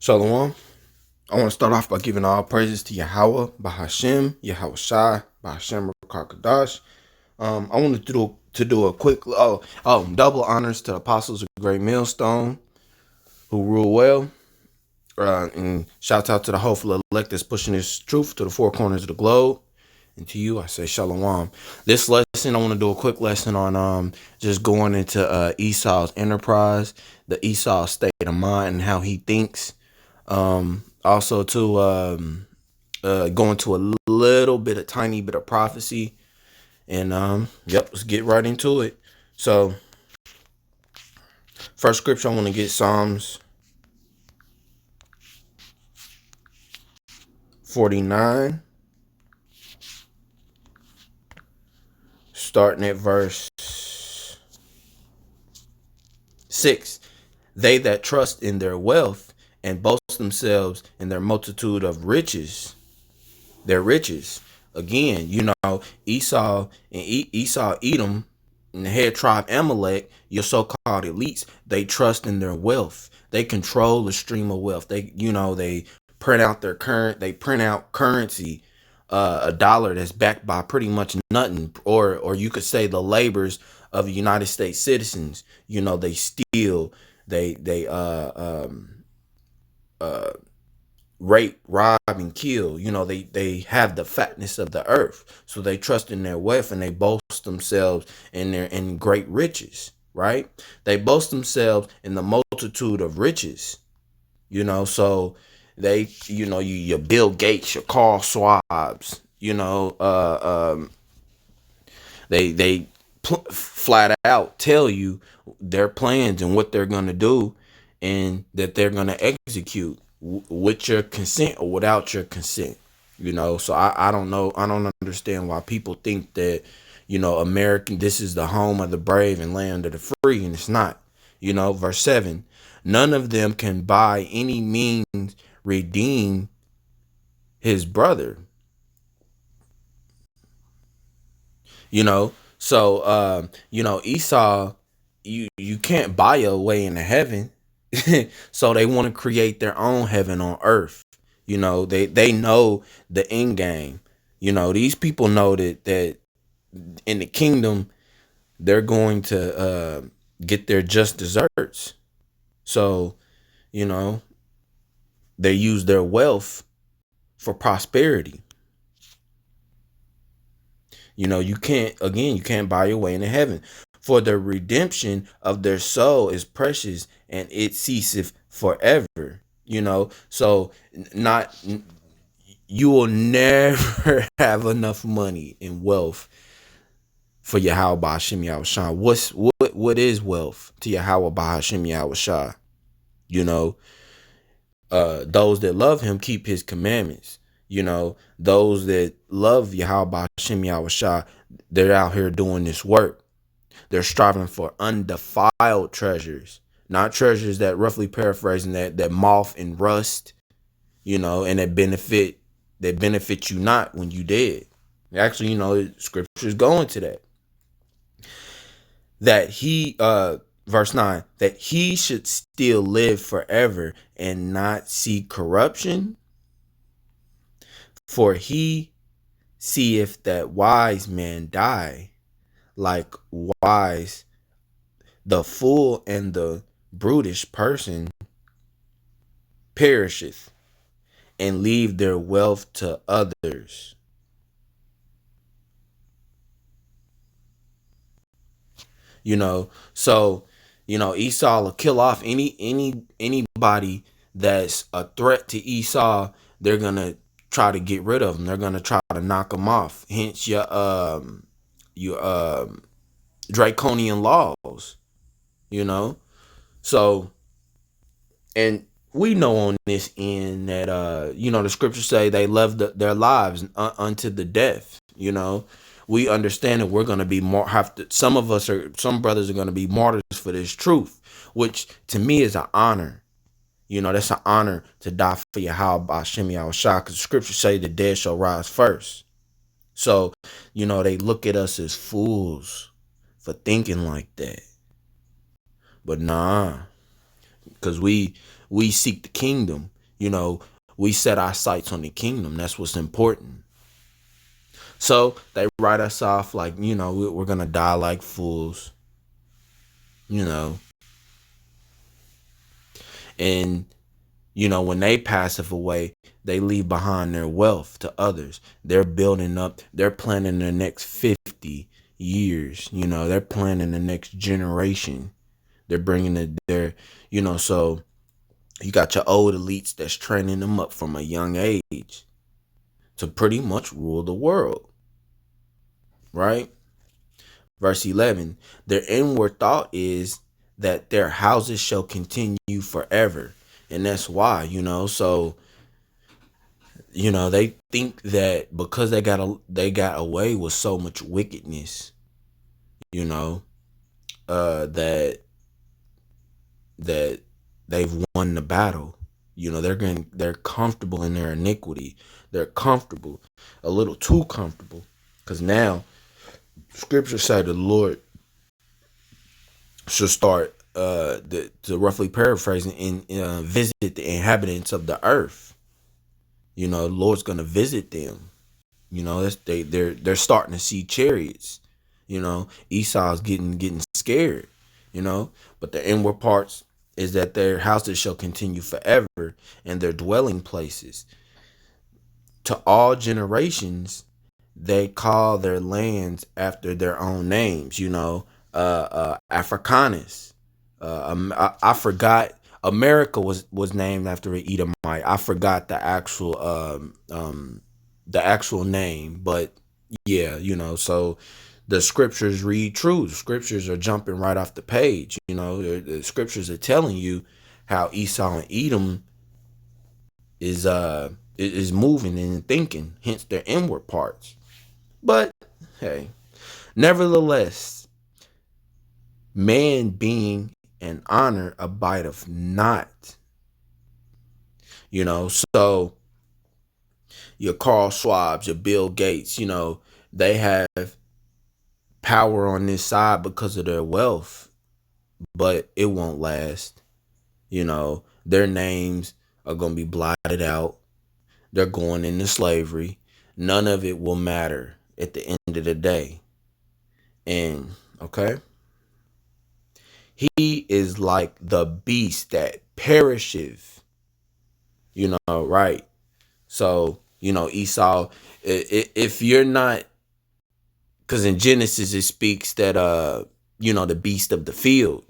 Shalom. I want to start off by giving all praises to Yahweh, Bahashem, Yahweh Shai, Bahashem Rakakadash. I wanted to do a quick double honors to the apostles of Great Millstone who rule well. And shout out to the hopeful elect that's pushing this truth to the four corners of the globe. And to you, I say shalom. This lesson, I want to do a quick lesson on just going into Esau's enterprise, the Esau state of mind and how he thinks. Also to go into a little bit, a tiny bit of prophecy, and let's get right into it. So, first scripture I want to get Psalms 49, starting at verse 6. They that trust in their wealth and boast themselves in their multitude of riches, their riches. Again, Esau and Esau, Edom, and the head tribe Amalek, your so-called elites, they trust in their wealth. They control the stream of wealth. They print out currency, a dollar that's backed by pretty much nothing, or you could say the labors of United States citizens. They steal, they rape, rob, and kill. They have the fatness of the earth, so they trust in their wealth and they boast themselves in great riches. Right? They boast themselves in the multitude of riches. So they, your Bill Gates, your Carl Schwabs. They flat out tell you their plans and what they're gonna do, and that they're gonna execute with your consent or without your consent. So I don't know. I don't understand why people think that, American, this is the home of the brave and land of the free, and it's not. Verse 7, none of them can by any means redeem his brother. So Esau, you can't buy your way into heaven. So they want to create their own heaven on earth. They know the end game. These people know that in the kingdom they're going to get their just desserts. So, they use their wealth for prosperity. You can't buy your way into heaven. For the redemption of their soul is precious, and it ceaseth forever. So you will never have enough money and wealth for Yahweh Ba'ashem Yahushua. What is wealth to Yahweh Ba'ashem Yahushua? Those that love him keep his commandments. Those that love Yahweh Ba'ashem Yahushua, they're out here doing this work. They're striving for undefiled treasures, not treasures that, roughly paraphrasing, that moth and rust, and that benefit you not when you dead. Actually, scriptures go into that. That he, verse 9, that he should still live forever and not see corruption. For he seeth that wise men die, likewise the fool and the brutish person perisheth, and leave their wealth to others. So Esau will kill off anybody that's a threat to Esau. They're gonna try to get rid of them. They're gonna try to knock them off. Hence your draconian laws. So, and we know on this end that the scriptures say they love their lives unto the death. We understand that we're going to be some brothers are going to be martyrs for this truth, which to me is an honor. That's an honor to die for Yahweh Ba'ashem Yahushua, because the scriptures say the dead shall rise first. So, they look at us as fools for thinking like that. But nah, because we seek the kingdom. You know, we set our sights on the kingdom. That's what's important. So they write us off like, we're going to die like fools, you know, and, when they passive away, they leave behind their wealth to others. They're building up, they're planning the next 50 years, they're planning the next generation. They're bringing so you got your old elites that's training them up from a young age to pretty much rule the world, right? Verse 11, their inward thought is that their houses shall continue forever. And that's why, so, they think that because they got away with so much wickedness, you know, that that they've won the battle. They're comfortable in their iniquity. They're comfortable, a little too comfortable. Because now scripture said the Lord should start to roughly paraphrasing and visit the inhabitants of the earth. The Lord's gonna visit them. They're starting to see chariots. Esau's getting scared. But the inward parts is that their houses shall continue forever, and their dwelling places to all generations. They call their lands after their own names. Africanus. I forgot. America was named after an Edomite. I forgot the actual name, but yeah, so the scriptures read true. The scriptures are jumping right off the page. The scriptures are telling you how Esau and Edom is moving and thinking, hence their inward parts. But hey, nevertheless, man being and honor abideth not. So your Carl Schwabs, your Bill Gates, they have power on this side because of their wealth, but it won't last. Their names are going to be blotted out. They're going into slavery. None of it will matter at the end of the day. And okay, he is like the beast that perisheth. Right? So, Esau, if you're not, because in Genesis it speaks that the beast of the field,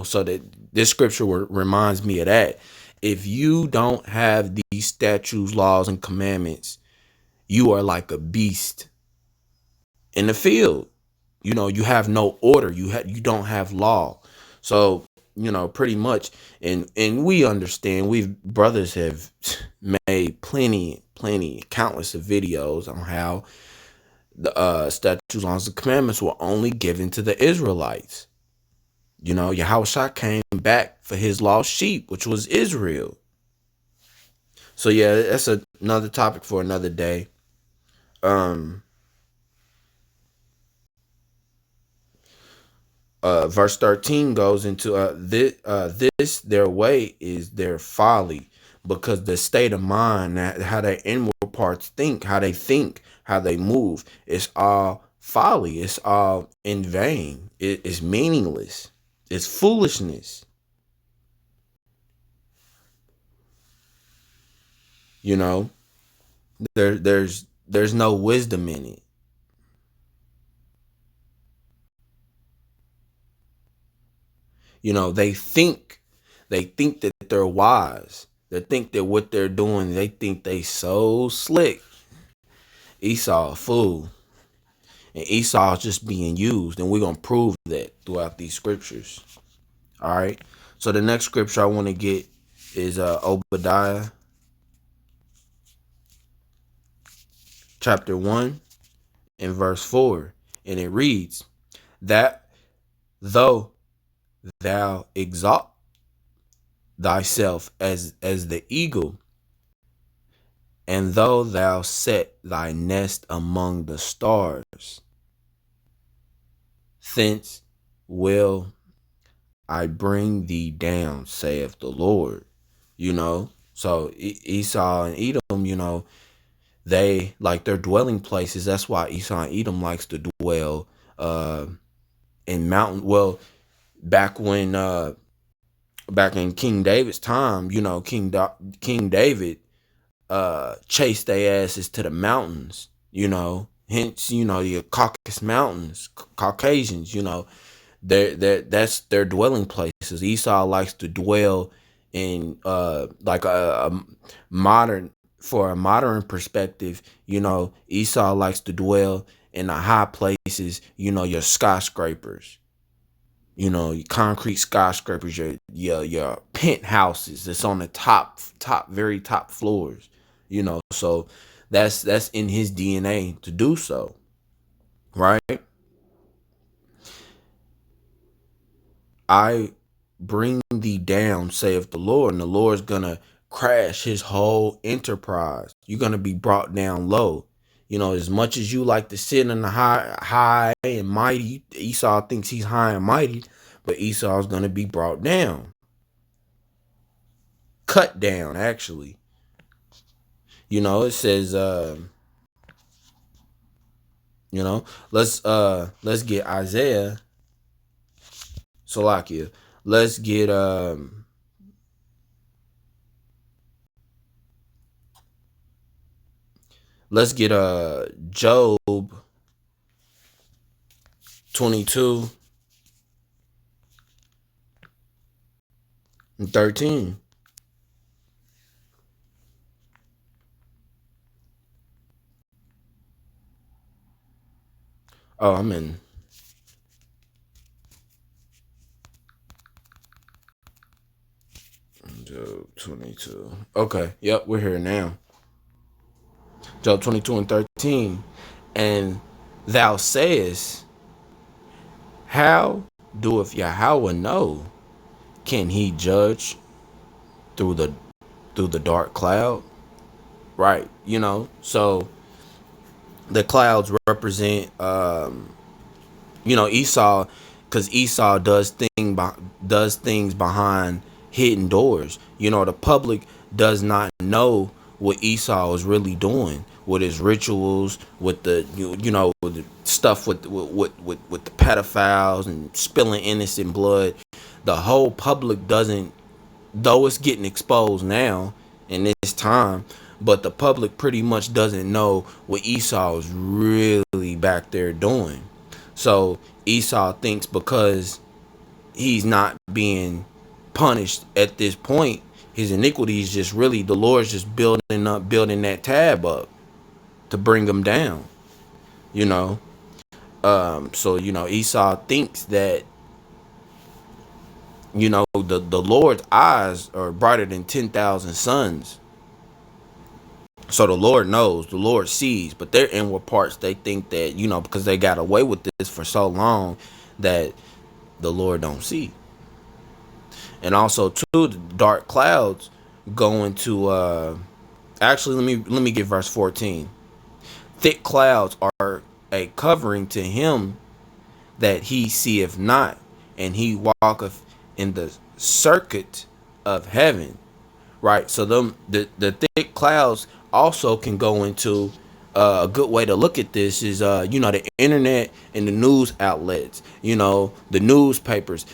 so that this scripture reminds me of that. If you don't have these statutes, laws, and commandments, you are like a beast in the field. You have no order. You don't have law. So, pretty much, and we understand. We've brothers have made plenty, countless of videos on how the statutes, laws, and commandments were only given to the Israelites. Yahushua came back for his lost sheep, which was Israel. So yeah, that's another topic for another day. Verse 13 goes into this their way is their folly, because the state of mind, how their inward parts think, how they move, it's all folly. It's all in vain. It's meaningless. It's foolishness. You know, there's no wisdom in it. They think that they're wise. They think that what they're doing, they think they so slick. Esau a fool. And Esau is just being used. And we're gonna prove that throughout these scriptures. All right. So the next scripture I want to get is Obadiah chapter 1 and verse 4. And it reads, that though thou exalt thyself as the eagle, and though thou set thy nest among the stars, thence will I bring thee down, saith the Lord. You know, So Esau and Edom, they like their dwelling places. That's why Esau and Edom likes to dwell uh in mountain. Well, back when back in King David's time, King David chased their asses to the mountains, hence, the Caucasus Mountains, Caucasians, that's their dwelling places. Esau likes to dwell in like a modern for a modern perspective, Esau likes to dwell in the high places, your skyscrapers, your concrete skyscrapers, your penthouses that's on the very top floors, so that's in his DNA to do so, right? I bring thee down, saith the Lord, and the Lord's gonna crash his whole enterprise. You're gonna be brought down low. As much as you like to sit in the high and mighty, Esau thinks he's high and mighty, but Esau's gonna be brought down, cut down, actually. It says, let's get Isaiah, Salakia. Let's get Job 22 and 13. Oh, I'm in Job 22. Okay, yep, we're here now. Job 22 and 13. And thou sayest, how doeth Yahweh know? Can he judge through the dark cloud? Right, so the clouds represent Esau, because Esau does things behind hidden doors. The public does not know what Esau is really doing with his rituals, with the with the stuff with the pedophiles and spilling innocent blood. The whole public doesn't, though it's getting exposed now in this time, but the public pretty much doesn't know what Esau is really back there doing. So Esau thinks because he's not being punished at this point, his iniquity is just really, the Lord's just building that tab up to bring him down. You know, so Esau thinks that the Lord's eyes are brighter than 10,000 suns. So the Lord knows, the Lord sees, but their inward parts, they think that, because they got away with this for so long, that the Lord don't see. And also too, the dark clouds going to actually, let me get verse 14. Thick clouds are a covering to him that he seeth not, and he walketh in the circuit of heaven. Right, so the thick clouds also can go into a good way to look at this is the internet and the news outlets, the newspapers.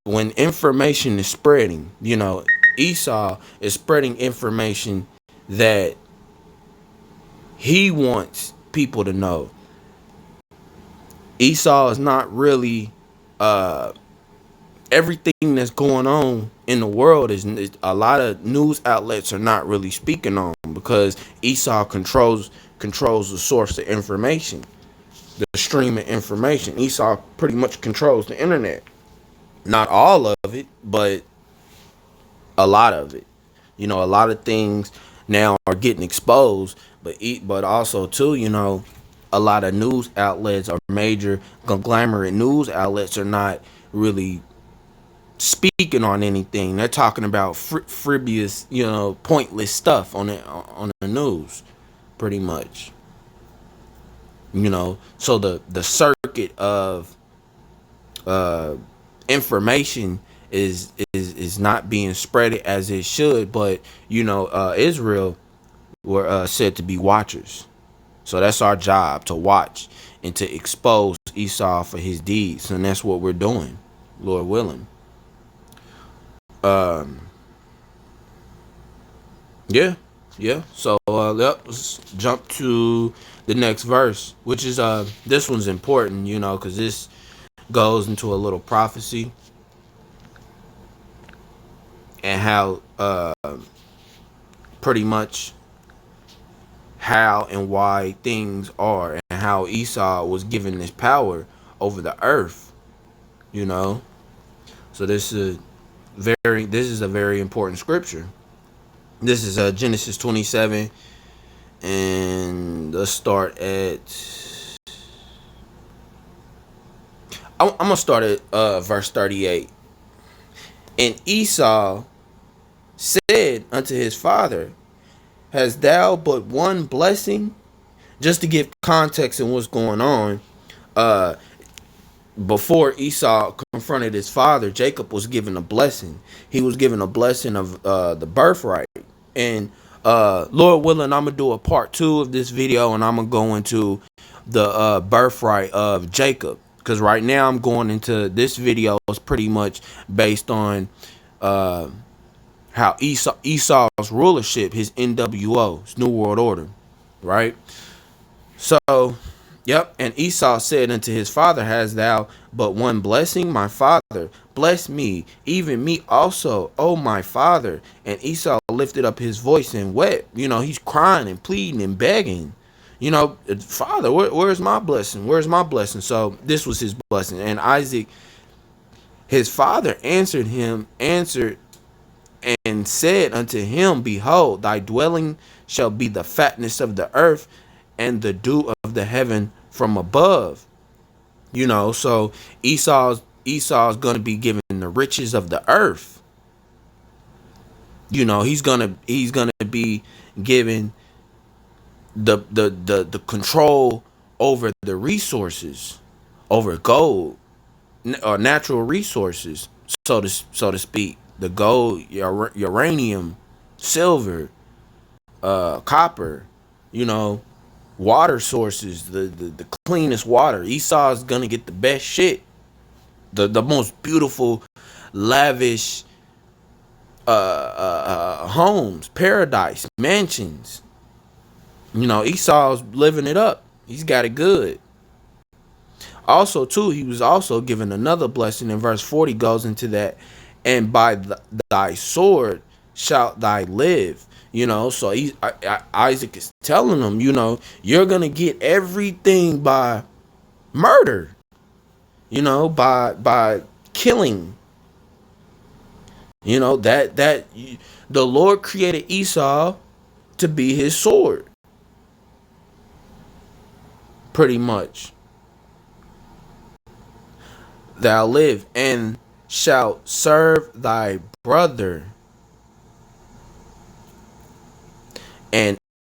When information is spreading, Esau is spreading information that he wants people to know. Esau is not really everything that's going on in the world is a lot of news outlets are not really speaking on, because Esau controls the source of information, the stream of information. Esau pretty much controls the internet. Not all of it, but a lot of it. A lot of things now are getting exposed, but also too, a lot of news outlets or major conglomerate news outlets are not really speaking on anything. They're talking about frivolous, pointless stuff on the news, pretty much. So the circuit of information is not being spread as it should. But Israel were said to be watchers. So that's our job, to watch and to expose Esau for his deeds. And that's what we're doing, Lord willing. Yeah, yeah. So let's jump to the next verse, which is this one's important, because this goes into a little prophecy and how pretty much how and why things are, and how Esau was given this power over the earth. So this is a very important scripture. This is Genesis 27, and let's start at. I'm gonna start at verse 38. And Esau said unto his father, "Hast thou but one blessing?" Just to give context in what's going on, uh, before Esau confronted his father, Jacob was given a blessing. He was given a blessing of the birthright. And Lord willing, I'm gonna do a part 2 of this video, and I'm gonna go into the birthright of Jacob, because right now I'm going into this video is pretty much based on how Esau's rulership, his NWO, his New World Order, right? So, yep. And Esau said unto his father, "Hast thou but one blessing? My father, bless me, even me also, O my father." And Esau lifted up his voice and wept. He's crying and pleading and begging. Father, where's my blessing? Where's my blessing? So this was his blessing. And Isaac, his father, answered and said unto him, "Behold, thy dwelling shall be the fatness of the earth, and the dew of the heaven from above." So Esau's gonna be given the riches of the earth. He's gonna be given the control over the resources, over gold or natural resources, so to speak. The gold, uranium, silver, copper, water sources, the cleanest water. Esau's gonna get the best shit, the most beautiful, lavish homes, paradise, mansions. Esau's living it up. He's got it good. Also, too, he was also given another blessing. In verse 40 goes into that, and by thy sword shalt thou live. So Isaac is telling him, you're gonna get everything by murder. By killing. That the Lord created Esau to be his sword. Pretty much. Thou live and shalt serve thy brother. And